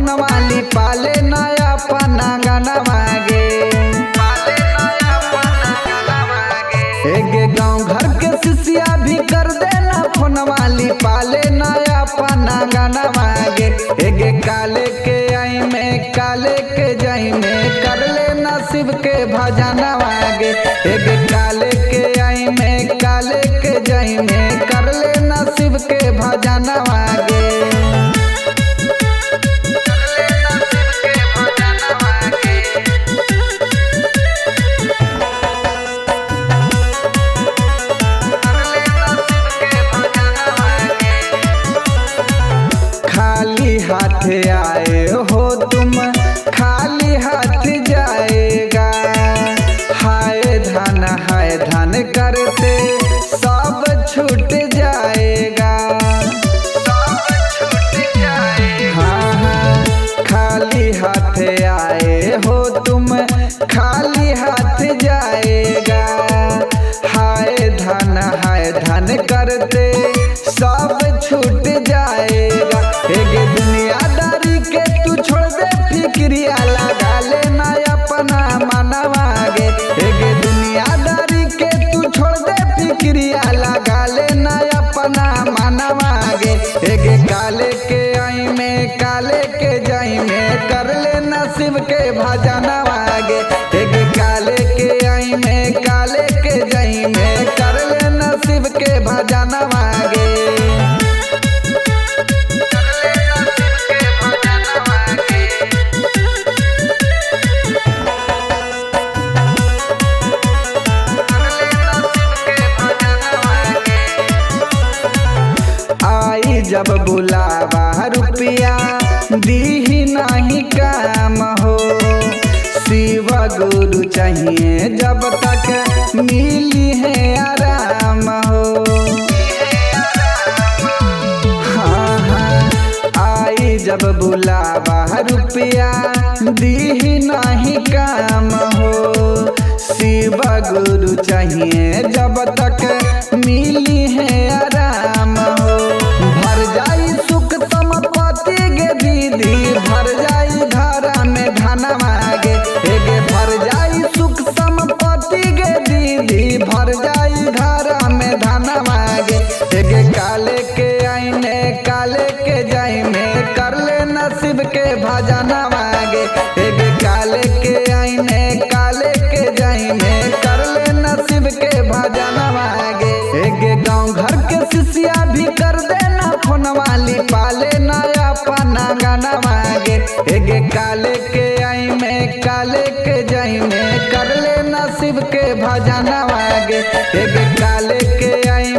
Phone वाली पाले नया पना गाना मांगे। एगे गाँव घर के शिष्या भी कर देना फोन वाली पाले नया पना गाना मांगे। एगे काले के आई में काले के जाई में कर लेना शिव के भजना मांगे। एगे काले के आई में काले के जाई में कर लेना शिव के भजना मांगे। खाली हाथ आए हो तुम खाली हाथ जाएगा। हाय धन करते सब छूट जाएगा। हाँ हाँ खाली हाथ आए हो तुम खाली हाथ जाएगा। हाय धन करते सब छूट जाएगा। एगे दुनियादारी के तू छोड़ दे फिक्रिया लगा लेना अपना मनवा गे। एगे दुनियादारी के तू छोड़ दे फिक्रिया लगा लेना अपना मनवा गे। एगे काले के आई में काले के जाई में कर लेना शिव के भजना गे। एगे काले के आई में काले के जाई में कर लेना शिव के भजना गे। आई जब बुलावा रुपया दी नहीं काम हो। शिव गुरु चाहिए जब तक मिली है आराम हो। हाँ हाँ आई जब बुलावा रुपया दी नहीं काम हो। शिव गुरु चाहिए जब तक मिली है आराम हो। भर जाई सुख संपत्ति गे दीदी भर जाई धारा में धन मांगे। एगे भर जाई सुख संपत्ति गे दीदी भर जाई धारा में धन मांगे। एगे काले के आई में काले के जाई में कर लेना शिव के भजना मांगे। एगे काले के आई में काले के जाई में कर लेना शिव के भजना मांगे। एगे गाँव घर के शिष्या भी कर देना फोन वाली पाले नया पना गाना मांगे। एगे काले के आई में काले के जाई में कर लेना शिव के भजना मांगे। एगे काले के आई